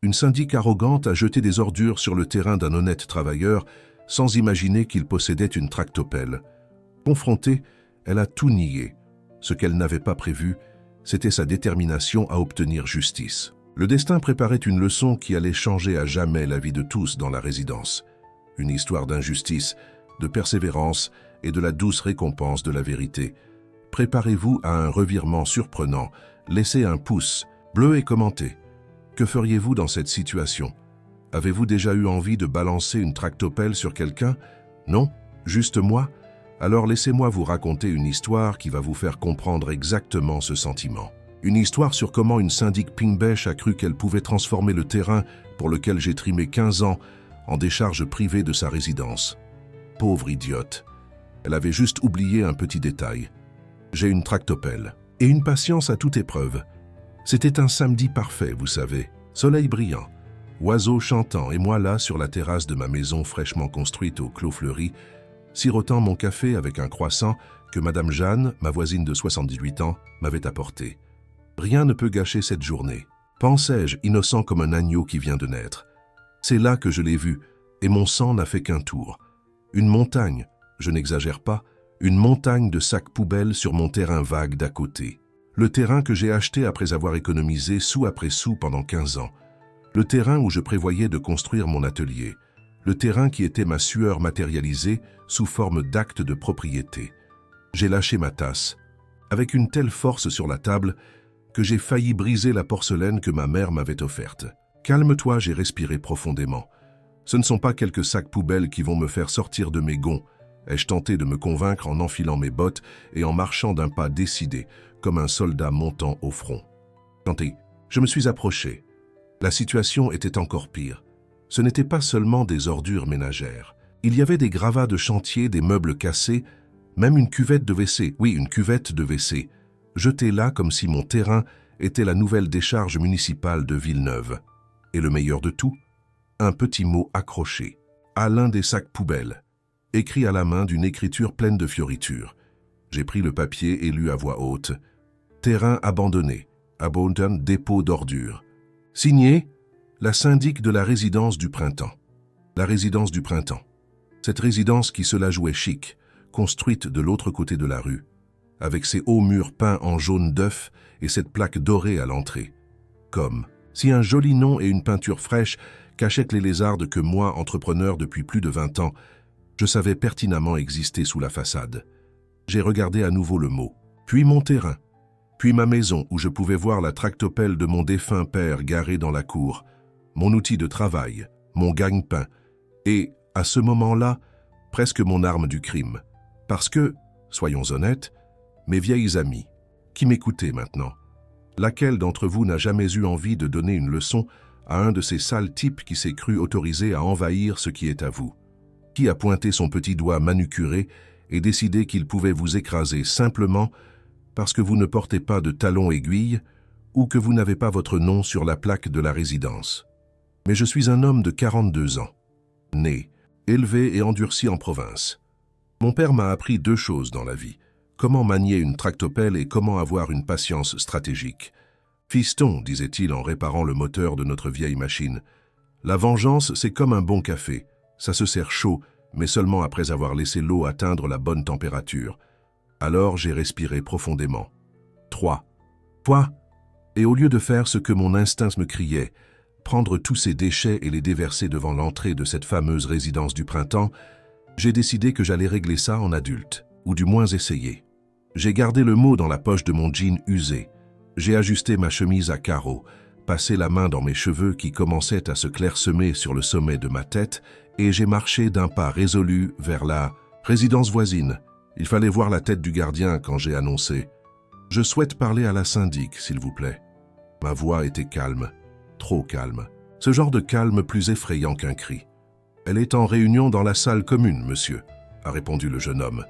Une syndic arrogante a jeté des ordures sur le terrain d'un honnête travailleur sans imaginer qu'il possédait une tractopelle. Confrontée, elle a tout nié. Ce qu'elle n'avait pas prévu, c'était sa détermination à obtenir justice. Le destin préparait une leçon qui allait changer à jamais la vie de tous dans la résidence. Une histoire d'injustice, de persévérance et de la douce récompense de la vérité. Préparez-vous à un revirement surprenant. Laissez un pouce bleu et commentez. Que feriez-vous dans cette situation? Avez-vous déjà eu envie de balancer une tractopelle sur quelqu'un? Non? Juste moi? Alors laissez-moi vous raconter une histoire qui va vous faire comprendre exactement ce sentiment. Une histoire sur comment une syndic Pingbèche a cru qu'elle pouvait transformer le terrain pour lequel j'ai trimé 15 ans en décharge privée de sa résidence. Pauvre idiote. Elle avait juste oublié un petit détail. J'ai une tractopelle et une patience à toute épreuve. C'était un samedi parfait, vous savez. Soleil brillant, oiseaux chantants et moi là sur la terrasse de ma maison fraîchement construite au Clos Fleuri, sirotant mon café avec un croissant que Madame Jeanne, ma voisine de 78 ans, m'avait apporté. Rien ne peut gâcher cette journée. Pensais-je, innocent comme un agneau qui vient de naître. C'est là que je l'ai vu, et mon sang n'a fait qu'un tour. Une montagne, je n'exagère pas, une montagne de sacs poubelles sur mon terrain vague d'à côté. Le terrain que j'ai acheté après avoir économisé sou après sou pendant 15 ans. Le terrain où je prévoyais de construire mon atelier. Le terrain qui était ma sueur matérialisée sous forme d'acte de propriété. J'ai lâché ma tasse, avec une telle force sur la table que j'ai failli briser la porcelaine que ma mère m'avait offerte. Calme-toi, j'ai respiré profondément. Ce ne sont pas quelques sacs poubelles qui vont me faire sortir de mes gonds. Ai-je tenté de me convaincre en enfilant mes bottes et en marchant d'un pas décidé, comme un soldat montant au front. Tentez, je me suis approché. La situation était encore pire. Ce n'était pas seulement des ordures ménagères. Il y avait des gravats de chantier, des meubles cassés, même une cuvette de WC, oui, une cuvette de WC, jetée là comme si mon terrain était la nouvelle décharge municipale de Villeneuve. Et le meilleur de tout, un petit mot accroché, à l'un des sacs poubelles, écrit à la main d'une écriture pleine de fioritures. J'ai pris le papier et lu à voix haute. Terrain abandonné, abandon dépôt d'ordures. Signé, la syndic de la résidence du printemps. La résidence du printemps. Cette résidence qui se la jouait chic, construite de l'autre côté de la rue, avec ses hauts murs peints en jaune d'œuf et cette plaque dorée à l'entrée. Comme si un joli nom et une peinture fraîche cachaient les lézardes que moi, entrepreneur depuis plus de 20 ans, je savais pertinemment exister sous la façade. J'ai regardé à nouveau le mot, puis mon terrain, puis ma maison où je pouvais voir la tractopelle de mon défunt père garée dans la cour, mon outil de travail, mon gagne-pain, et, à ce moment-là, presque mon arme du crime. Parce que, soyons honnêtes, mes vieilles amies, qui m'écoutaient maintenant, laquelle d'entre vous n'a jamais eu envie de donner une leçon à un de ces sales types qui s'est cru autorisé à envahir ce qui est à vous? Qui a pointé son petit doigt manucuré et décidé qu'il pouvait vous écraser simplement parce que vous ne portez pas de talons aiguilles ou que vous n'avez pas votre nom sur la plaque de la résidence? Mais je suis un homme de 42 ans, né, élevé et endurci en province. Mon père m'a appris 2 choses dans la vie. Comment manier une tractopelle et comment avoir une patience stratégique. « Fiston, disait-il en réparant le moteur de notre vieille machine, la vengeance, c'est comme un bon café. Ça se sert chaud, mais seulement après avoir laissé l'eau atteindre la bonne température. Alors j'ai respiré profondément. 3. Quoi? Et au lieu de faire ce que mon instinct me criait, prendre tous ces déchets et les déverser devant l'entrée de cette fameuse résidence du printemps, j'ai décidé que j'allais régler ça en adulte, ou du moins essayer. J'ai gardé le mot dans la poche de mon jean usé. J'ai ajusté ma chemise à carreaux, passé la main dans mes cheveux qui commençaient à se clairsemer sur le sommet de ma tête et j'ai marché d'un pas résolu vers la résidence voisine. Il fallait voir la tête du gardien quand j'ai annoncé « Je souhaite parler à la syndic, s'il vous plaît ». Ma voix était calme, trop calme. Ce genre de calme plus effrayant qu'un cri. « Elle est en réunion dans la salle commune, monsieur », a répondu le jeune homme.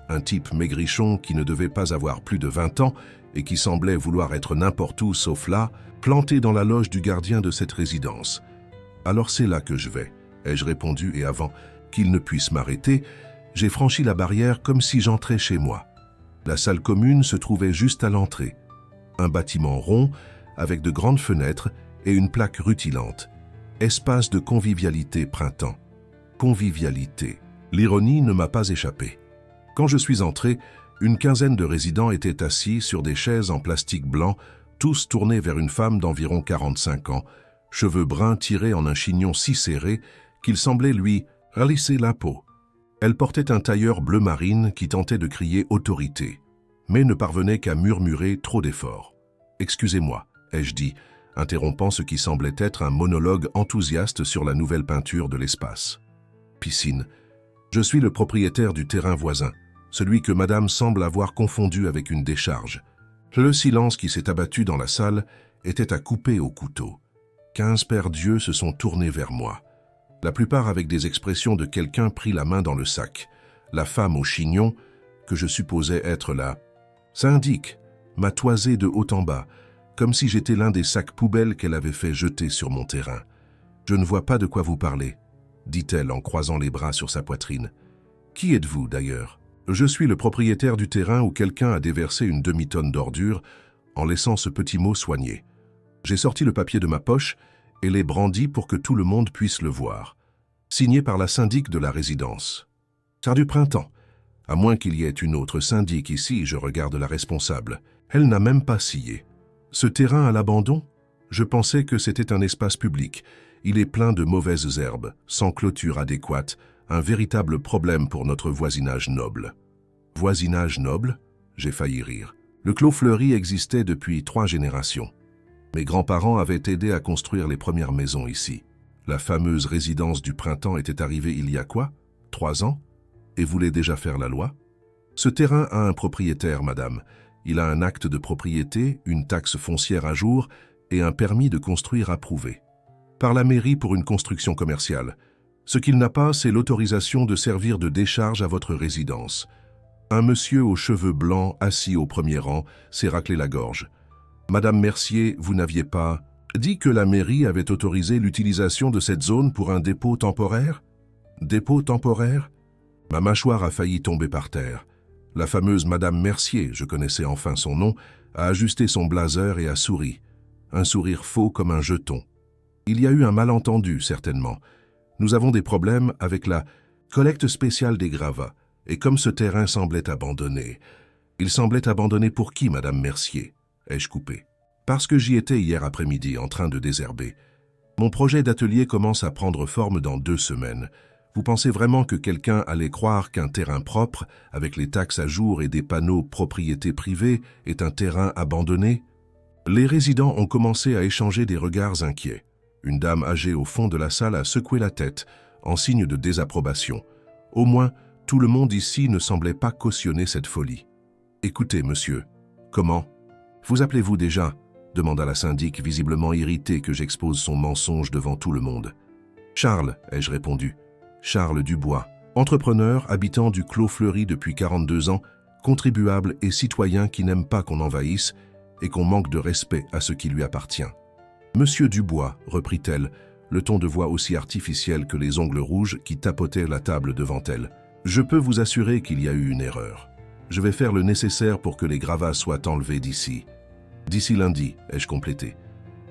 Un type maigrichon qui ne devait pas avoir plus de 20 ans et qui semblait vouloir être n'importe où sauf là, planté dans la loge du gardien de cette résidence. « Alors c'est là que je vais », ai-je répondu et avant qu'il ne puisse m'arrêter, j'ai franchi la barrière comme si j'entrais chez moi. La salle commune se trouvait juste à l'entrée. Un bâtiment rond avec de grandes fenêtres et une plaque rutilante. Espace de convivialité printemps. Convivialité. L'ironie ne m'a pas échappé. Quand je suis entré, une quinzaine de résidents étaient assis sur des chaises en plastique blanc, tous tournés vers une femme d'environ 45 ans, cheveux bruns tirés en un chignon si serré qu'il semblait lui ralisser la peau. Elle portait un tailleur bleu marine qui tentait de crier autorité, mais ne parvenait qu'à murmurer trop d'efforts. « Excusez-moi », ai-je dit, interrompant ce qui semblait être un monologue enthousiaste sur la nouvelle peinture de l'espace. Piscine. Je suis le propriétaire du terrain voisin, celui que madame semble avoir confondu avec une décharge. Le silence qui s'est abattu dans la salle était à couper au couteau. 15 paires d'yeux se sont tournés vers moi. La plupart avec des expressions de quelqu'un pris la main dans le sac. La femme au chignon, que je supposais être la syndic, m'a toisé de haut en bas, comme si j'étais l'un des sacs poubelles qu'elle avait fait jeter sur mon terrain. « Je ne vois pas de quoi vous parlez », dit-elle en croisant les bras sur sa poitrine. « Qui êtes-vous, d'ailleurs ?»« Je suis le propriétaire du terrain où quelqu'un a déversé une demi-tonne d'ordures en laissant ce petit mot soigné. J'ai sorti le papier de ma poche et l'ai brandi pour que tout le monde puisse le voir. Signé par la syndic de la résidence. C'est du printemps. À moins qu'il y ait une autre syndic ici, je regarde la responsable. Elle n'a même pas scié. Ce terrain à l'abandon? Je pensais que c'était un espace public. Il est plein de mauvaises herbes, sans clôture adéquate, un véritable problème pour notre voisinage noble. Voisinage noble? J'ai failli rire. Le clos fleuri existait depuis 3 générations. Mes grands-parents avaient aidé à construire les premières maisons ici. La fameuse résidence du printemps était arrivée il y a quoi? 3 ans? Et voulait déjà faire la loi? Ce terrain a un propriétaire, madame. Il a un acte de propriété, une taxe foncière à jour et un permis de construire approuvé. Par la mairie pour une construction commerciale. Ce qu'il n'a pas, c'est l'autorisation de servir de décharge à votre résidence. Un monsieur aux cheveux blancs, assis au premier rang, s'est raclé la gorge. Madame Mercier, vous n'aviez pas dit que la mairie avait autorisé l'utilisation de cette zone pour un dépôt temporaire? Dépôt temporaire? Ma mâchoire a failli tomber par terre. La fameuse Madame Mercier, je connaissais enfin son nom, a ajusté son blazer et a souri. Un sourire faux comme un jeton. Il y a eu un malentendu, certainement. Nous avons des problèmes avec la collecte spéciale des gravats, et comme ce terrain semblait abandonné... Il semblait abandonné pour qui, Madame Mercier? Ai-je coupé. Parce que j'y étais hier après-midi en train de désherber. Mon projet d'atelier commence à prendre forme dans 2 semaines. Vous pensez vraiment que quelqu'un allait croire qu'un terrain propre, avec les taxes à jour et des panneaux propriété privée, est un terrain abandonné? Les résidents ont commencé à échanger des regards inquiets. Une dame âgée au fond de la salle a secoué la tête, en signe de désapprobation. Au moins, tout le monde ici ne semblait pas cautionner cette folie. « Écoutez, monsieur, comment? Vous appelez-vous déjà ?» demanda la syndic, visiblement irritée que j'expose son mensonge devant tout le monde. « Charles, ai-je répondu. Charles Dubois, entrepreneur, habitant du Clos Fleuri depuis 42 ans, contribuable et citoyen qui n'aime pas qu'on envahisse et qu'on manque de respect à ce qui lui appartient. »« Monsieur Dubois, reprit-elle, le ton de voix aussi artificiel que les ongles rouges qui tapotaient la table devant elle. Je peux vous assurer qu'il y a eu une erreur. Je vais faire le nécessaire pour que les gravats soient enlevés d'ici. D'ici lundi, ai-je complété.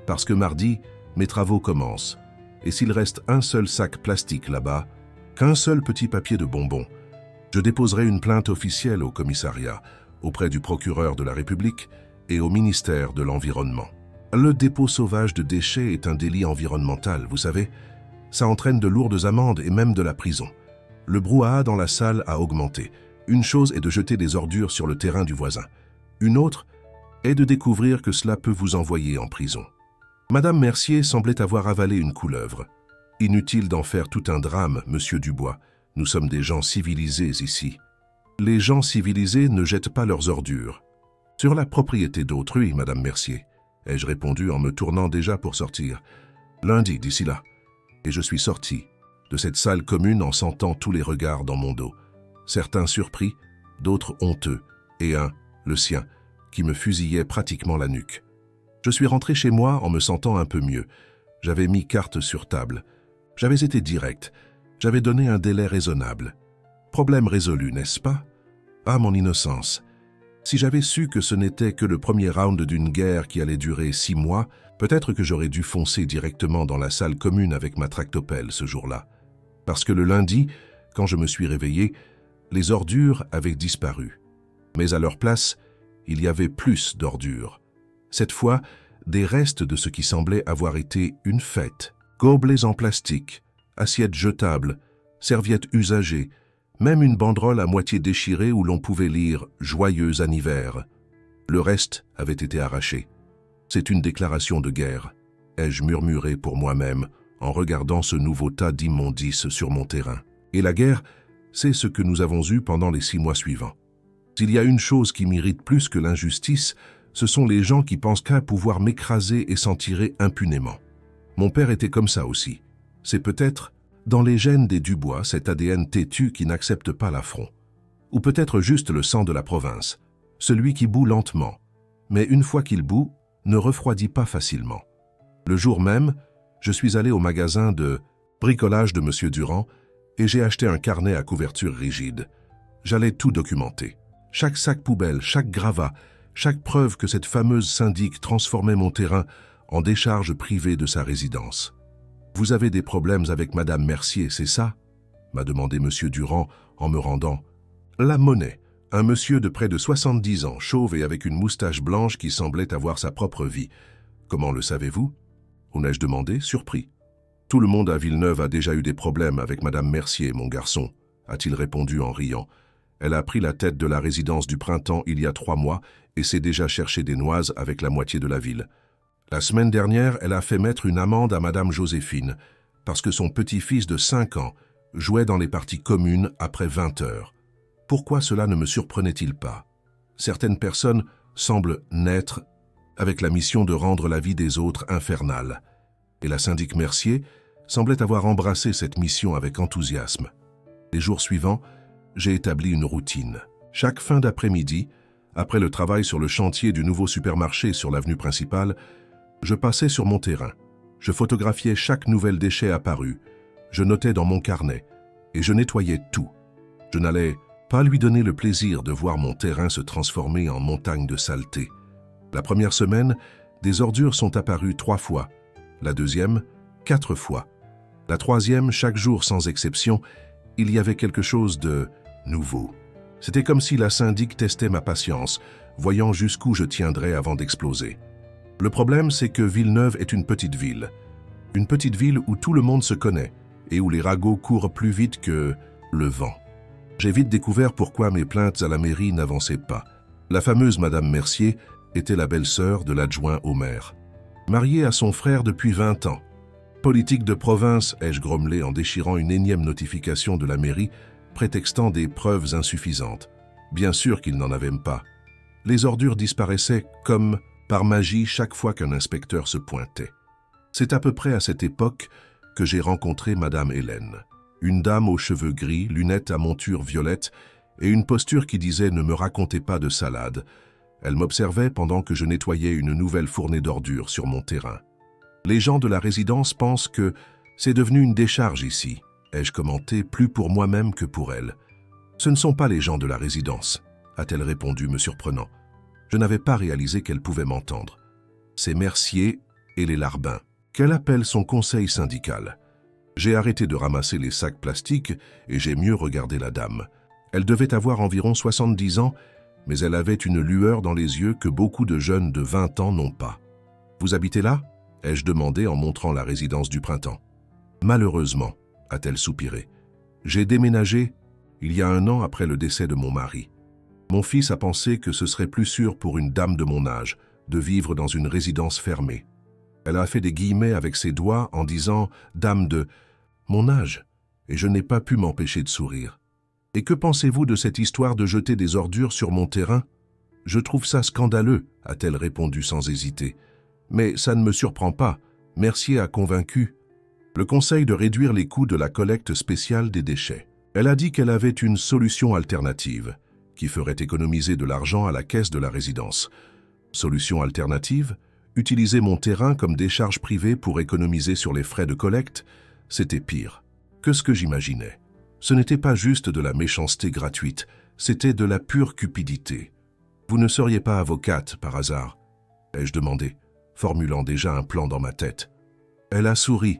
Parce que mardi, mes travaux commencent. Et s'il reste un seul sac plastique là-bas, qu'un seul petit papier de bonbons, je déposerai une plainte officielle au commissariat, auprès du procureur de la République et au ministère de l'Environnement. Le dépôt sauvage de déchets est un délit environnemental, vous savez. Ça entraîne de lourdes amendes et même de la prison. Le brouhaha dans la salle a augmenté. Une chose est de jeter des ordures sur le terrain du voisin. Une autre est de découvrir que cela peut vous envoyer en prison. Madame Mercier semblait avoir avalé une couleuvre. Inutile d'en faire tout un drame, monsieur Dubois. Nous sommes des gens civilisés ici. Les gens civilisés ne jettent pas leurs ordures. Sur la propriété d'autrui, madame Mercier, ai-je répondu en me tournant déjà pour sortir. Lundi, d'ici là. Et je suis sorti de cette salle commune en sentant tous les regards dans mon dos. Certains surpris, d'autres honteux, et un, le sien, qui me fusillait pratiquement la nuque. Je suis rentré chez moi en me sentant un peu mieux. J'avais mis carte sur table. J'avais été direct. J'avais donné un délai raisonnable. Problème résolu, n'est-ce pas? Ah, mon innocence! Si j'avais su que ce n'était que le premier round d'une guerre qui allait durer 6 mois, Peut-être que j'aurais dû foncer directement dans la salle commune avec ma tractopelle ce jour-là. Parce que le lundi, quand je me suis réveillé, les ordures avaient disparu. Mais à leur place, il y avait plus d'ordures. Cette fois, des restes de ce qui semblait avoir été une fête. Gobelets en plastique, assiettes jetables, serviettes usagées, même une banderole à moitié déchirée où l'on pouvait lire « Joyeux anniversaire ». Le reste avait été arraché. C'est une déclaration de guerre, ai-je murmuré pour moi-même en regardant ce nouveau tas d'immondices sur mon terrain. Et la guerre, c'est ce que nous avons eu pendant les 6 mois suivants. S'il y a une chose qui m'irrite plus que l'injustice, ce sont les gens qui pensent qu'à pouvoir m'écraser et s'en tirer impunément. Mon père était comme ça aussi. C'est peut-être dans les gènes des Dubois, cet ADN têtu qui n'accepte pas l'affront. Ou peut-être juste le sang de la province, celui qui bout lentement, mais une fois qu'il bout, ne refroidit pas facilement. Le jour même, je suis allé au magasin de bricolage de M. Durand et j'ai acheté un carnet à couverture rigide. J'allais tout documenter. Chaque sac poubelle, chaque gravat, chaque preuve que cette fameuse syndic transformait mon terrain en décharge privée de sa résidence. « Vous avez des problèmes avec Madame Mercier, c'est ça ?» m'a demandé M. Durand en me rendant. La monnaie, un monsieur de près de 70 ans, chauve et avec une moustache blanche qui semblait avoir sa propre vie. « Comment le savez-vous » ai-je demandé, surpris. « Tout le monde à Villeneuve a déjà eu des problèmes avec Madame Mercier, mon garçon, a-t-il répondu en riant. Elle a pris la tête de la résidence du Printemps il y a 3 mois et s'est déjà cherché des noises avec la moitié de la ville. La semaine dernière, elle a fait mettre une amende à Madame Joséphine parce que son petit-fils de 5 ans jouait dans les parties communes après 20 heures. Pourquoi cela ne me surprenait-il pas? Certaines personnes semblent naître avec la mission de rendre la vie des autres infernale. Et la syndic Mercier semblait avoir embrassé cette mission avec enthousiasme. Les jours suivants, j'ai établi une routine. Chaque fin d'après-midi, après le travail sur le chantier du nouveau supermarché sur l'avenue principale, je passais sur mon terrain. Je photographiais chaque nouvel déchet apparu. Je notais dans mon carnet et je nettoyais tout. Je n'allais pas lui donner le plaisir de voir mon terrain se transformer en montagne de saleté. La première semaine, des ordures sont apparues 3 fois. La deuxième, 4 fois. La troisième, chaque jour sans exception, il y avait quelque chose de nouveau. C'était comme si la syndic testait ma patience, voyant jusqu'où je tiendrais avant d'exploser. Le problème, c'est que Villeneuve est une petite ville. Une petite ville où tout le monde se connaît et où les ragots courent plus vite que le vent. J'ai vite découvert pourquoi mes plaintes à la mairie n'avançaient pas. La fameuse Madame Mercier était la belle-sœur de l'adjoint au maire. Mariée à son frère depuis 20 ans. Politique de province, ai-je grommelé en déchirant une énième notification de la mairie, prétextant des preuves insuffisantes. Bien sûr qu'il n'en avait pas. Les ordures disparaissaient comme par magie chaque fois qu'un inspecteur se pointait. C'est à peu près à cette époque que j'ai rencontré Madame Hélène. Une dame aux cheveux gris, lunettes à monture violette et une posture qui disait « Ne me racontez pas de salade ». Elle m'observait pendant que je nettoyais une nouvelle fournée d'ordures sur mon terrain. Les gens de la résidence pensent que c'est devenu une décharge ici, ai-je commenté, plus pour moi-même que pour elle. Ce ne sont pas les gens de la résidence, a-t-elle répondu, me surprenant. Je n'avais pas réalisé qu'elle pouvait m'entendre. C'est Mercier et les Larbins, qu'elle appelle son conseil syndical. J'ai arrêté de ramasser les sacs plastiques et j'ai mieux regardé la dame. Elle devait avoir environ 70 ans, mais elle avait une lueur dans les yeux que beaucoup de jeunes de 20 ans n'ont pas. « Vous habitez là ?» ai-je demandé en montrant la résidence du Printemps. « Malheureusement, a-t-elle soupiré. J'ai déménagé il y a 1 an après le décès de mon mari. Mon fils a pensé que ce serait plus sûr pour une dame de mon âge de vivre dans une résidence fermée. Elle a fait des guillemets avec ses doigts en disant « dame de mon âge » et je n'ai pas pu m'empêcher de sourire. « Et que pensez-vous de cette histoire de jeter des ordures sur mon terrain ?»« Je trouve ça scandaleux, a-t-elle répondu sans hésiter. Mais ça ne me surprend pas, Mercier a convaincu le conseil de réduire les coûts de la collecte spéciale des déchets. Elle a dit qu'elle avait une solution alternative qui ferait économiser de l'argent à la caisse de la résidence. Solution alternative, utiliser mon terrain comme décharge privée pour économiser sur les frais de collecte, c'était pire que ce que j'imaginais. Ce n'était pas juste de la méchanceté gratuite, c'était de la pure cupidité. « Vous ne seriez pas avocate, par hasard ?» ai-je demandé. formulant déjà un plan dans ma tête. Elle a souri,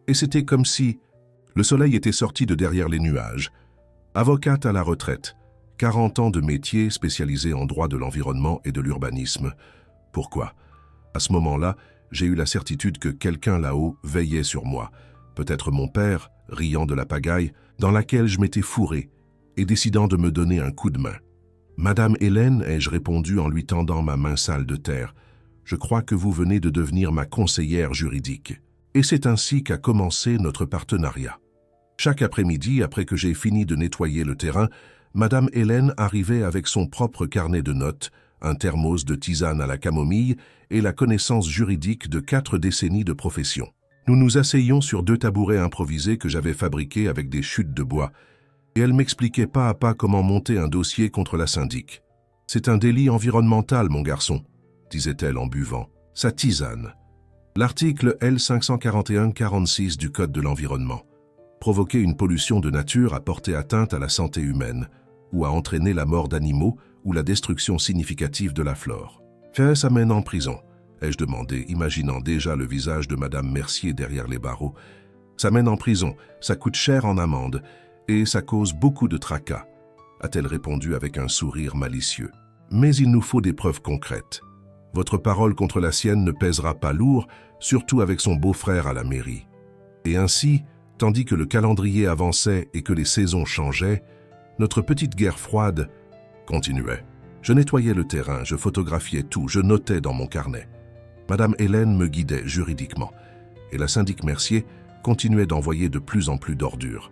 et c'était comme si le soleil était sorti de derrière les nuages. Avocate à la retraite, 40 ans de métier spécialisé en droit de l'environnement et de l'urbanisme. Pourquoi? À ce moment-là, j'ai eu la certitude que quelqu'un là-haut veillait sur moi, peut-être mon père, riant de la pagaille, dans laquelle je m'étais fourré, et décidant de me donner un coup de main. « Madame Hélène, ai-je répondu en lui tendant ma main sale de terre, je crois que vous venez de devenir ma conseillère juridique. » Et c'est ainsi qu'a commencé notre partenariat. Chaque après-midi, après que j'ai fini de nettoyer le terrain, Madame Hélène arrivait avec son propre carnet de notes, un thermos de tisane à la camomille et la connaissance juridique de 4 décennies de profession. Nous nous asseyions sur 2 tabourets improvisés que j'avais fabriqués avec des chutes de bois, et elle m'expliquait pas à pas comment monter un dossier contre la syndic. « C'est un délit environnemental, mon garçon », disait-elle en buvant. « Sa tisane. » L'article L541-46 du Code de l'environnement. Provoquer une pollution de nature a porté atteinte à la santé humaine, ou a entraîné la mort d'animaux ou la destruction significative de la flore. « Ça mène en prison ?» ai-je demandé, imaginant déjà le visage de Madame Mercier derrière les barreaux. « Ça mène en prison, ça coûte cher en amende, et ça cause beaucoup de tracas », a-t-elle répondu avec un sourire malicieux. « Mais il nous faut des preuves concrètes. Votre parole contre la sienne ne pèsera pas lourd, surtout avec son beau-frère à la mairie. » Et ainsi, tandis que le calendrier avançait et que les saisons changeaient, notre petite guerre froide continuait. Je nettoyais le terrain, je photographiais tout, je notais dans mon carnet. Madame Hélène me guidait juridiquement, et la syndic Mercier continuait d'envoyer de plus en plus d'ordures.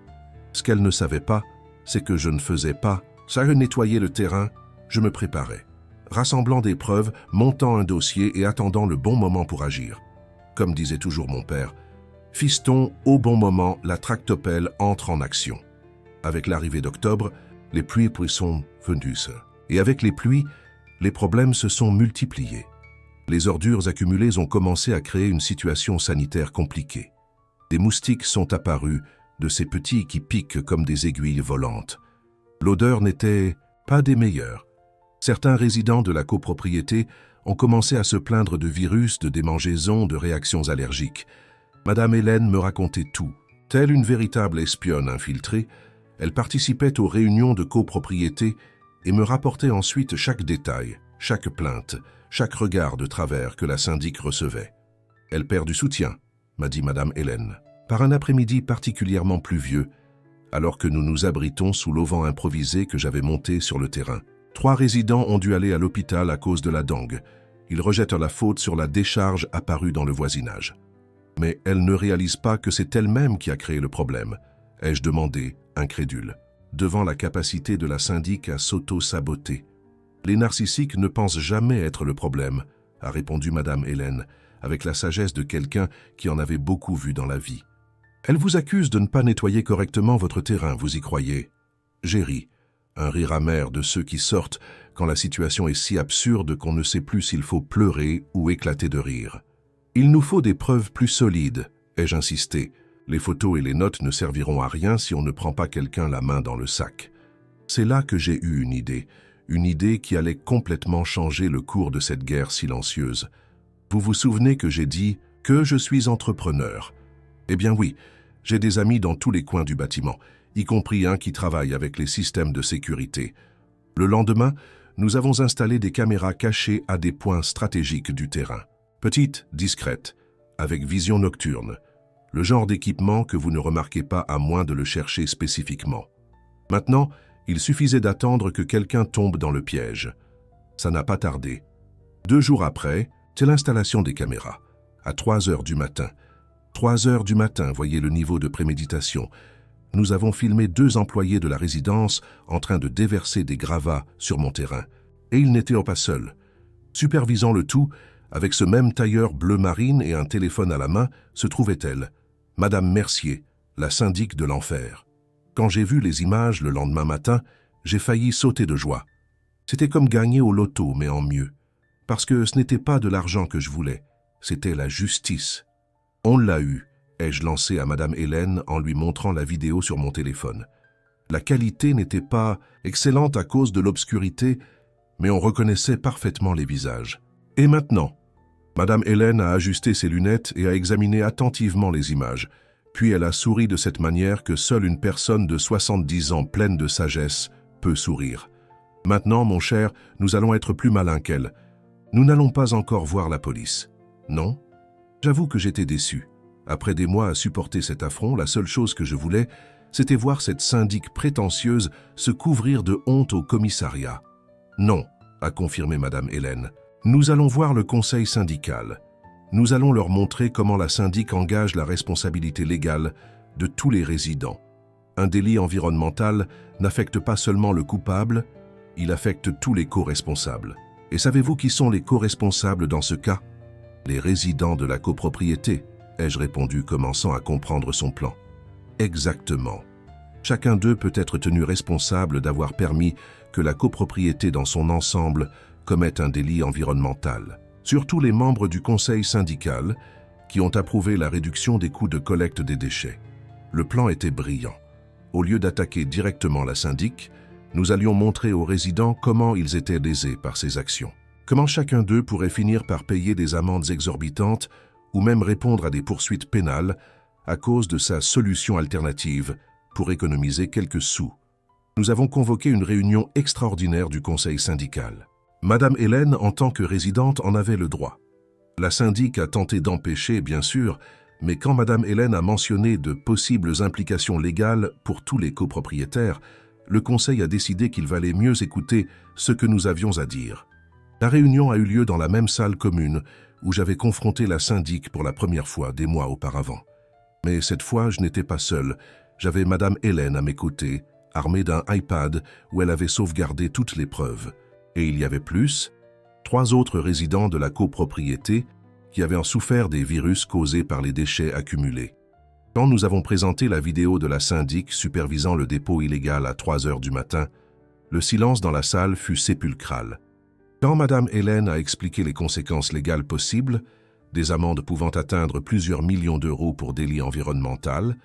Ce qu'elle ne savait pas, c'est que je ne faisais pas ça, nettoyer le terrain, je me préparais, rassemblant des preuves, montant un dossier et attendant le bon moment pour agir. Comme disait toujours mon père, « Fiston, au bon moment, la tractopelle entre en action. » Avec l'arrivée d'octobre, les pluies sont venues. Et avec les pluies, les problèmes se sont multipliés. Les ordures accumulées ont commencé à créer une situation sanitaire compliquée. Des moustiques sont apparus, de ces petits qui piquent comme des aiguilles volantes. L'odeur n'était pas des meilleures. Certains résidents de la copropriété ont commencé à se plaindre de virus, de démangeaisons, de réactions allergiques. Madame Hélène me racontait tout. Telle une véritable espionne infiltrée, elle participait aux réunions de copropriété et me rapportait ensuite chaque détail, chaque plainte, chaque regard de travers que la syndic recevait. « Elle perd du soutien », m'a dit Madame Hélène. Par un après-midi particulièrement pluvieux, alors que nous nous abritons sous l'auvent improvisé que j'avais monté sur le terrain. 3 résidents ont dû aller à l'hôpital à cause de la dengue. Ils rejettent la faute sur la décharge apparue dans le voisinage. Mais elle ne réalise pas que c'est elle-même qui a créé le problème, ai-je demandé, incrédule, devant la capacité de la syndic à s'auto-saboter. Les narcissiques ne pensent jamais être le problème, a répondu Madame Hélène, avec la sagesse de quelqu'un qui en avait beaucoup vu dans la vie. Elle vous accuse de ne pas nettoyer correctement votre terrain, vous y croyez? J'ai ri, un rire amer de ceux qui sortent quand la situation est si absurde qu'on ne sait plus s'il faut pleurer ou éclater de rire. Il nous faut des preuves plus solides, ai-je insisté. Les photos et les notes ne serviront à rien si on ne prend pas quelqu'un la main dans le sac. C'est là que j'ai eu une idée qui allait complètement changer le cours de cette guerre silencieuse. Vous vous souvenez que j'ai dit que je suis entrepreneur? Eh bien oui, j'ai des amis dans tous les coins du bâtiment, y compris un qui travaille avec les systèmes de sécurité. Le lendemain, nous avons installé des caméras cachées à des points stratégiques du terrain. Petites, discrètes, avec vision nocturne. Le genre d'équipement que vous ne remarquez pas à moins de le chercher spécifiquement. Maintenant, il suffisait d'attendre que quelqu'un tombe dans le piège. Ça n'a pas tardé. 2 jours après, c'est l'installation des caméras, à 3 heures du matin. 3 heures du matin, voyez le niveau de préméditation. Nous avons filmé 2 employés de la résidence en train de déverser des gravats sur mon terrain. Et ils n'étaient pas seuls. Supervisant le tout, avec ce même tailleur bleu marine et un téléphone à la main, se trouvait-elle, Madame Mercier, la syndic de l'enfer. Quand j'ai vu les images le lendemain matin, j'ai failli sauter de joie. C'était comme gagner au loto, mais en mieux. Parce que ce n'était pas de l'argent que je voulais, c'était la justice. On l'a eu, ai-je lancé à Madame Hélène en lui montrant la vidéo sur mon téléphone. La qualité n'était pas excellente à cause de l'obscurité, mais on reconnaissait parfaitement les visages. Et maintenant, Madame Hélène a ajusté ses lunettes et a examiné attentivement les images. Puis elle a souri de cette manière que seule une personne de 70 ans pleine de sagesse peut sourire. Maintenant, mon cher, nous allons être plus malins qu'elle. Nous n'allons pas encore voir la police. Non? J'avoue que j'étais déçu. Après des mois à supporter cet affront, la seule chose que je voulais, c'était voir cette syndic prétentieuse se couvrir de honte au commissariat. Non, a confirmé Madame Hélène. Nous allons voir le conseil syndical. Nous allons leur montrer comment la syndic engage la responsabilité légale de tous les résidents. Un délit environnemental n'affecte pas seulement le coupable, il affecte tous les co-responsables. Et savez-vous qui sont les co-responsables dans ce cas? Les résidents de la copropriété, ai-je répondu, commençant à comprendre son plan. Exactement. Chacun d'eux peut être tenu responsable d'avoir permis que la copropriété dans son ensemble commette un délit environnemental. Surtout les membres du conseil syndical qui ont approuvé la réduction des coûts de collecte des déchets. Le plan était brillant. Au lieu d'attaquer directement la syndic, nous allions montrer aux résidents comment ils étaient lésés par ces actions. Comment chacun d'eux pourrait finir par payer des amendes exorbitantes ou même répondre à des poursuites pénales à cause de sa solution alternative pour économiser quelques sous. Nous avons convoqué une réunion extraordinaire du conseil syndical. Madame Hélène, en tant que résidente, en avait le droit. La syndic a tenté d'empêcher, bien sûr, mais quand Madame Hélène a mentionné de possibles implications légales pour tous les copropriétaires, le conseil a décidé qu'il valait mieux écouter ce que nous avions à dire. La réunion a eu lieu dans la même salle commune où j'avais confronté la syndic pour la première fois des mois auparavant. Mais cette fois, je n'étais pas seul. J'avais Madame Hélène à mes côtés, armée d'un iPad où elle avait sauvegardé toutes les preuves. Et il y avait plus, 3 autres résidents de la copropriété qui avaient souffert des virus causés par les déchets accumulés. Quand nous avons présenté la vidéo de la syndic supervisant le dépôt illégal à 3 heures du matin, le silence dans la salle fut sépulcral. Quand Madame Hélène a expliqué les conséquences légales possibles, des amendes pouvant atteindre plusieurs millions d'euros pour délit environnemental,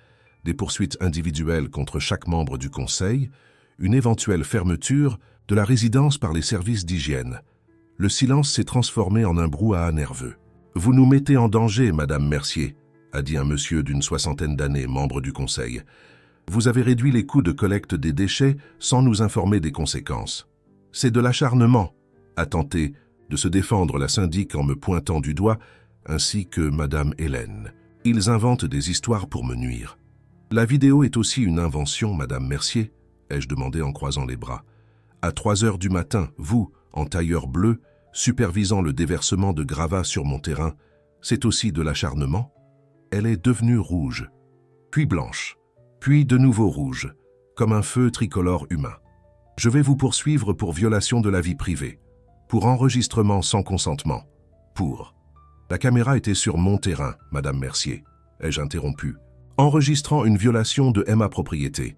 des poursuites individuelles contre chaque membre du conseil, une éventuelle fermeture de la résidence par les services d'hygiène. Le silence s'est transformé en un brouhaha nerveux. « Vous nous mettez en danger, Madame Mercier », a dit un monsieur d'une 60aine d'années, membre du conseil. « Vous avez réduit les coûts de collecte des déchets sans nous informer des conséquences. C'est de l'acharnement », a tenté de se défendre la syndic en me pointant du doigt, ainsi que Madame Hélène. Ils inventent des histoires pour me nuire. « La vidéo est aussi une invention, Madame Mercier », ai-je demandé en croisant les bras. À 3 heures du matin, vous, en tailleur bleu, supervisant le déversement de gravats sur mon terrain, c'est aussi de l'acharnement? Elle est devenue rouge, puis blanche, puis de nouveau rouge, comme un feu tricolore humain. Je vais vous poursuivre pour violation de la vie privée, pour enregistrement sans consentement, pour... La caméra était sur mon terrain, Madame Mercier, ai-je interrompu, enregistrant une violation de ma propriété.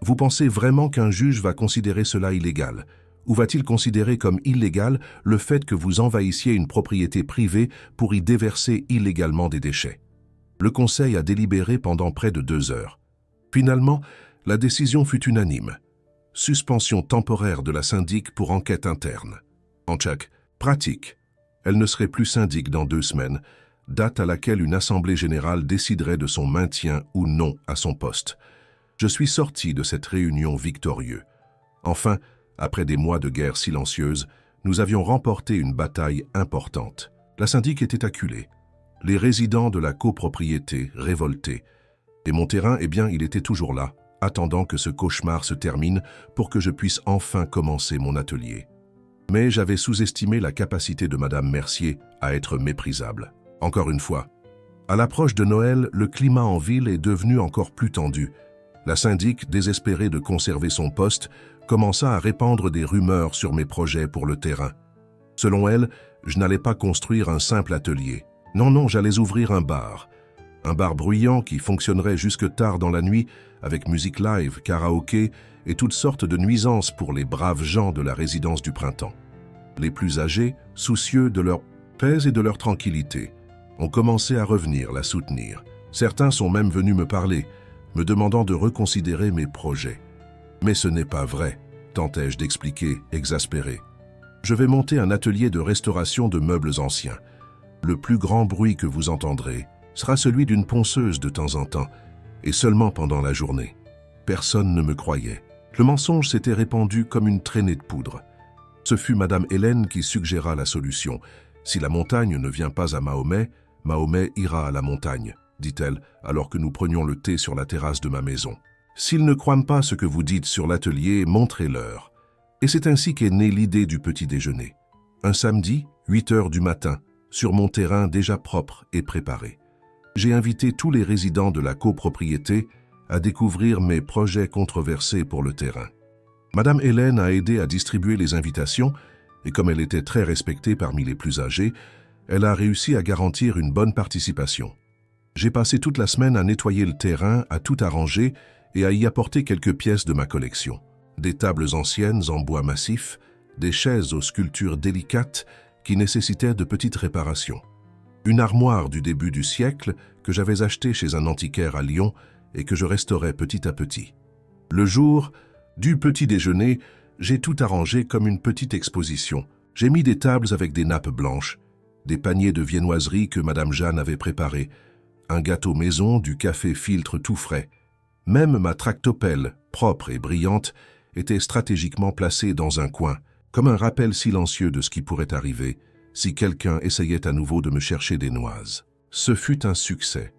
Vous pensez vraiment qu'un juge va considérer cela illégal? Ou va-t-il considérer comme illégal le fait que vous envahissiez une propriété privée pour y déverser illégalement des déchets? Le conseil a délibéré pendant près de 2 heures. Finalement, la décision fut unanime. Suspension temporaire de la syndic pour enquête interne. En tchèque, pratique. Elle ne serait plus syndic dans 2 semaines, date à laquelle une assemblée générale déciderait de son maintien ou non à son poste. Je suis sorti de cette réunion victorieux. Enfin, après des mois de guerre silencieuse, nous avions remporté une bataille importante. La syndic était acculée. Les résidents de la copropriété révoltés. Et mon terrain, eh bien, il était toujours là, attendant que ce cauchemar se termine pour que je puisse enfin commencer mon atelier. Mais j'avais sous-estimé la capacité de Madame Mercier à être méprisable. Encore une fois, à l'approche de Noël, le climat en ville est devenu encore plus tendu. La syndic, désespérée de conserver son poste, commença à répandre des rumeurs sur mes projets pour le terrain. Selon elle, je n'allais pas construire un simple atelier. Non, j'allais ouvrir un bar. Un bar bruyant qui fonctionnerait jusque tard dans la nuit avec musique live, karaoké et toutes sortes de nuisances pour les braves gens de la résidence du printemps. Les plus âgés, soucieux de leur paix et de leur tranquillité, ont commencé à revenir la soutenir. Certains sont même venus me parler, me demandant de reconsidérer mes projets. Mais ce n'est pas vrai, tentai-je d'expliquer, exaspéré. Je vais monter un atelier de restauration de meubles anciens. Le plus grand bruit que vous entendrez sera celui d'une ponceuse de temps en temps, et seulement pendant la journée. Personne ne me croyait. Le mensonge s'était répandu comme une traînée de poudre. Ce fut Madame Hélène qui suggéra la solution. Si la montagne ne vient pas à Mahomet, Mahomet ira à la montagne, dit-elle, alors que nous prenions le thé sur la terrasse de ma maison. S'ils ne croient pas ce que vous dites sur l'atelier, montrez-leur. Et c'est ainsi qu'est née l'idée du petit déjeuner. Un samedi, 8 heures du matin, sur mon terrain déjà propre et préparé. J'ai invité tous les résidents de la copropriété à découvrir mes projets controversés pour le terrain. Madame Hélène a aidé à distribuer les invitations et comme elle était très respectée parmi les plus âgés, elle a réussi à garantir une bonne participation. J'ai passé toute la semaine à nettoyer le terrain, à tout arranger et à y apporter quelques pièces de ma collection. Des tables anciennes en bois massif, des chaises aux sculptures délicates qui nécessitaient de petites réparations. Une armoire du début du siècle que j'avais achetée chez un antiquaire à Lyon et que je restaurais petit à petit. Le jour du petit déjeuner, j'ai tout arrangé comme une petite exposition. J'ai mis des tables avec des nappes blanches, des paniers de viennoiserie que Madame Jeanne avait préparés, un gâteau maison, du café filtre tout frais. Même ma tractopelle, propre et brillante, était stratégiquement placée dans un coin, comme un rappel silencieux de ce qui pourrait arriver si quelqu'un essayait à nouveau de me chercher des noises. Ce fut un succès.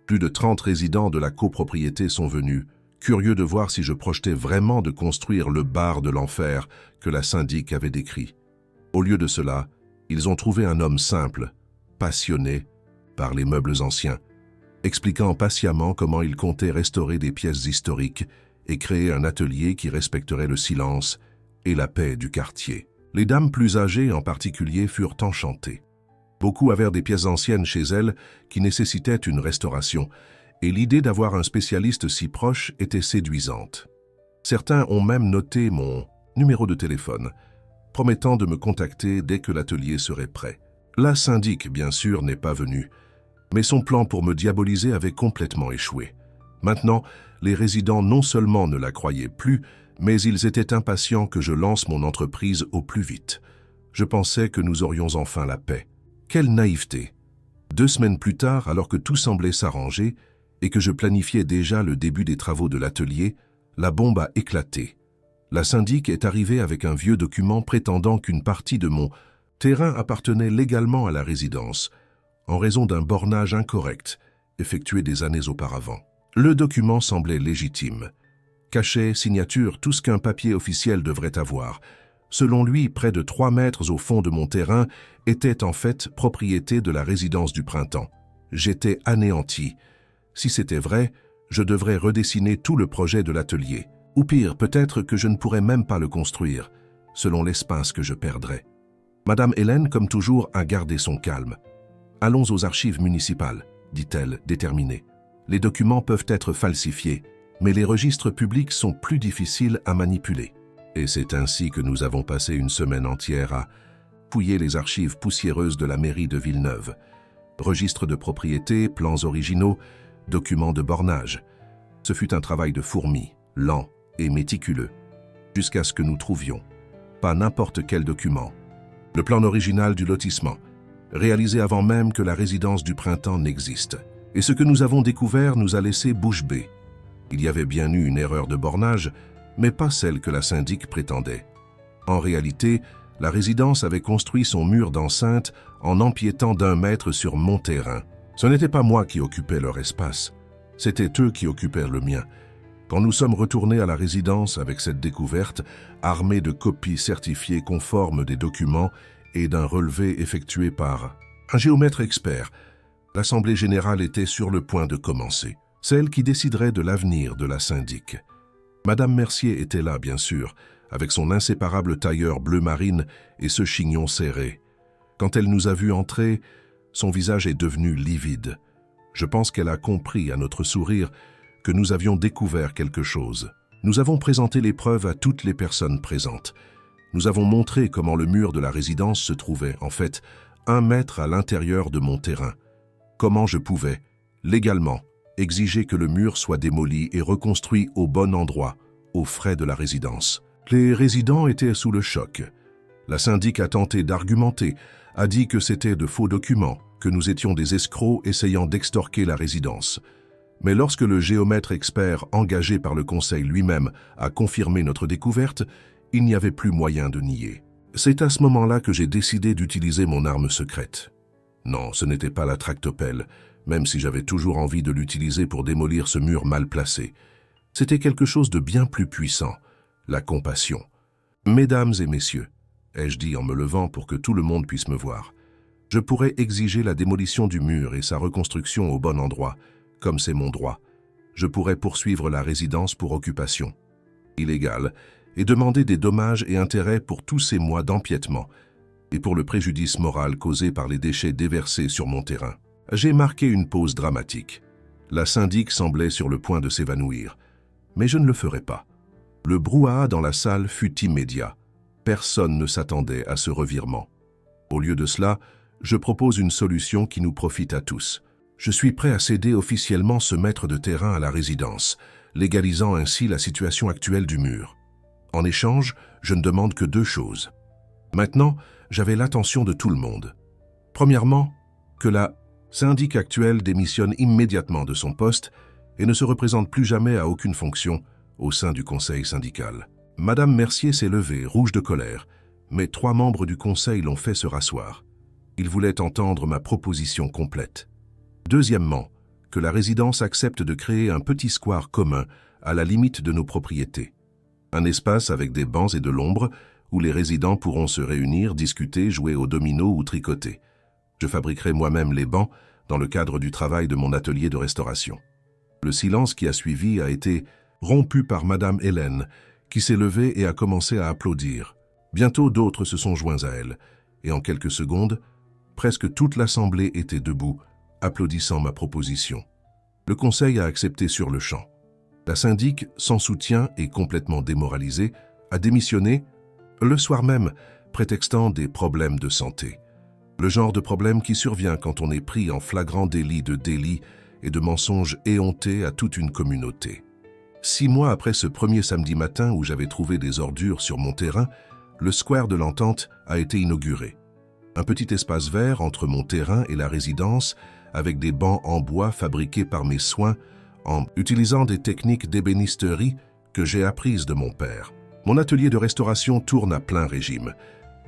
Plus de 30 résidents de la copropriété sont venus, curieux de voir si je projetais vraiment de construire le bar de l'enfer que la syndic avait décrit. Au lieu de cela, ils ont trouvé un homme simple, passionné par les meubles anciens, expliquant patiemment comment il comptait restaurer des pièces historiques et créer un atelier qui respecterait le silence et la paix du quartier. Les dames plus âgées en particulier furent enchantées. Beaucoup avaient des pièces anciennes chez elles qui nécessitaient une restauration, et l'idée d'avoir un spécialiste si proche était séduisante. Certains ont même noté mon numéro de téléphone, promettant de me contacter dès que l'atelier serait prêt. La syndic, bien sûr, n'est pas venue, mais son plan pour me diaboliser avait complètement échoué. Maintenant, les résidents non seulement ne la croyaient plus, mais ils étaient impatients que je lance mon entreprise au plus vite. Je pensais que nous aurions enfin la paix. Quelle naïveté! 2 semaines plus tard, alors que tout semblait s'arranger et que je planifiais déjà le début des travaux de l'atelier, la bombe a éclaté. La syndic est arrivée avec un vieux document prétendant qu'une partie de mon terrain appartenait légalement à la résidence, en raison d'un bornage incorrect effectué des années auparavant. Le document semblait légitime. Cachet, signature, tout ce qu'un papier officiel devrait avoir. Selon lui, près de 3 mètres au fond de mon terrain était en fait propriété de la résidence du Printemps. J'étais anéanti. Si c'était vrai, je devrais redessiner tout le projet de l'atelier. Ou pire, peut-être que je ne pourrais même pas le construire, selon l'espace que je perdrais. Madame Hélène, comme toujours, a gardé son calme. « Allons aux archives municipales », dit-elle, déterminée. « Les documents peuvent être falsifiés, mais les registres publics sont plus difficiles à manipuler. » Et c'est ainsi que nous avons passé une semaine entière à fouiller les archives poussiéreuses de la mairie de Villeneuve. Registres de propriété, plans originaux, documents de bornage. Ce fut un travail de fourmi, lent et méticuleux, jusqu'à ce que nous trouvions. Pas n'importe quel document. Le plan original du lotissement, réalisé avant même que la résidence du Printemps n'existe. Et ce que nous avons découvert nous a laissé bouche bée. Il y avait bien eu une erreur de bornage, mais pas celle que la syndic prétendait. En réalité, la résidence avait construit son mur d'enceinte en empiétant d'1 mètre sur mon terrain. Ce n'était pas moi qui occupais leur espace, c'était eux qui occupèrent le mien. Quand nous sommes retournés à la résidence avec cette découverte, armés de copies certifiées conformes des documents et d'un relevé effectué par un géomètre expert, l'Assemblée générale était sur le point de commencer, celle qui déciderait de l'avenir de la syndic. Madame Mercier était là, bien sûr, avec son inséparable tailleur bleu marine et ce chignon serré. Quand elle nous a vus entrer, son visage est devenu livide. Je pense qu'elle a compris à notre sourire que nous avions découvert quelque chose. Nous avons présenté les preuves à toutes les personnes présentes. Nous avons montré comment le mur de la résidence se trouvait, en fait, 1 mètre à l'intérieur de mon terrain. Comment je pouvais, légalement, exiger que le mur soit démoli et reconstruit au bon endroit, aux frais de la résidence. Les résidents étaient sous le choc. La syndic a tenté d'argumenter, a dit que c'était de faux documents, que nous étions des escrocs essayant d'extorquer la résidence. Mais lorsque le géomètre expert engagé par le conseil lui-même a confirmé notre découverte, il n'y avait plus moyen de nier. C'est à ce moment-là que j'ai décidé d'utiliser mon arme secrète. Non, ce n'était pas la tractopelle, même si j'avais toujours envie de l'utiliser pour démolir ce mur mal placé. C'était quelque chose de bien plus puissant, la compassion. « Mesdames et messieurs », ai-je dit en me levant pour que tout le monde puisse me voir, je pourrais exiger la démolition du mur et sa reconstruction au bon endroit, comme c'est mon droit. Je pourrais poursuivre la résidence pour occupation illégale et demander des dommages et intérêts pour tous ces mois d'empiètement et pour le préjudice moral causé par les déchets déversés sur mon terrain. J'ai marqué une pause dramatique. La syndic semblait sur le point de s'évanouir, mais je ne le ferai pas. Le brouhaha dans la salle fut immédiat. Personne ne s'attendait à ce revirement. Au lieu de cela, je propose une solution qui nous profite à tous. Je suis prêt à céder officiellement ce mètre de terrain à la résidence, légalisant ainsi la situation actuelle du mur. En échange, je ne demande que deux choses. Maintenant, j'avais l'attention de tout le monde. Premièrement, que la syndic actuelle démissionne immédiatement de son poste et ne se représente plus jamais à aucune fonction au sein du conseil syndical. Madame Mercier s'est levée, rouge de colère, mais 3 membres du conseil l'ont fait se rasseoir. Ils voulaient entendre ma proposition complète. Deuxièmement, que la résidence accepte de créer un petit square commun à la limite de nos propriétés. Un espace avec des bancs et de l'ombre où les résidents pourront se réunir, discuter, jouer au domino ou tricoter. Je fabriquerai moi-même les bancs dans le cadre du travail de mon atelier de restauration. Le silence qui a suivi a été rompu par Madame Hélène, qui s'est levée et a commencé à applaudir. Bientôt d'autres se sont joints à elle, et en quelques secondes, presque toute l'assemblée était debout, applaudissant ma proposition. Le conseil a accepté sur le champ. La syndic, sans soutien et complètement démoralisée, a démissionné le soir même, prétextant des problèmes de santé. Le genre de problème qui survient quand on est pris en flagrant délit de délit et de mensonges éhontés à toute une communauté. 6 mois après ce premier samedi matin où j'avais trouvé des ordures sur mon terrain, le square de l'Entente a été inauguré. Un petit espace vert entre mon terrain et la résidence, avec des bancs en bois fabriqués par mes soins en utilisant des techniques d'ébénisterie que j'ai apprises de mon père. Mon atelier de restauration tourne à plein régime.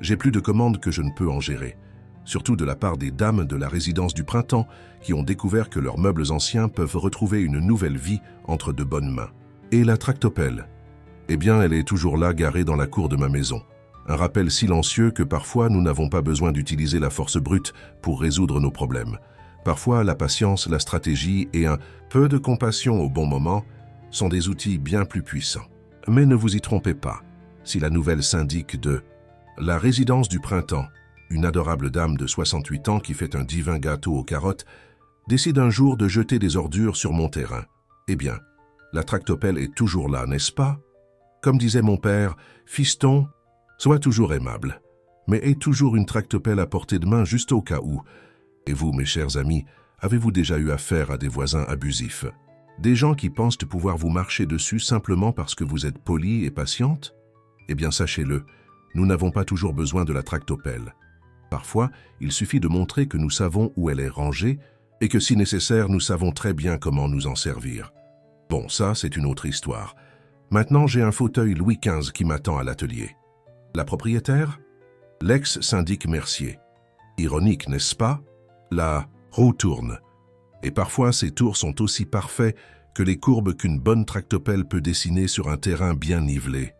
J'ai plus de commandes que je ne peux en gérer, surtout de la part des dames de la résidence du printemps qui ont découvert que leurs meubles anciens peuvent retrouver une nouvelle vie entre de bonnes mains. Et la tractopelle? Eh bien, elle est toujours là, garée dans la cour de ma maison. Un rappel silencieux que parfois nous n'avons pas besoin d'utiliser la force brute pour résoudre nos problèmes. Parfois, la patience, la stratégie et un peu de compassion au bon moment sont des outils bien plus puissants. Mais ne vous y trompez pas, si la nouvelle syndic de la résidence du printemps, une adorable dame de 68 ans qui fait un divin gâteau aux carottes, décide un jour de jeter des ordures sur mon terrain, eh bien, la tractopelle est toujours là, n'est-ce pas? Comme disait mon père, « Fiston, sois toujours aimable, mais aie toujours une tractopelle à portée de main juste au cas où. » Et vous, mes chers amis, avez-vous déjà eu affaire à des voisins abusifs? Des gens qui pensent pouvoir vous marcher dessus simplement parce que vous êtes polie et patiente? Eh bien, sachez-le, nous n'avons pas toujours besoin de la tractopelle. Parfois, il suffit de montrer que nous savons où elle est rangée et que si nécessaire, nous savons très bien comment nous en servir. Bon, ça, c'est une autre histoire. Maintenant, j'ai un fauteuil Louis XV qui m'attend à l'atelier. La propriétaire? L'ex-syndic Mercier. Ironique, n'est-ce pas? La roue tourne. Et parfois, ces tours sont aussi parfaits que les courbes qu'une bonne tractopelle peut dessiner sur un terrain bien nivelé.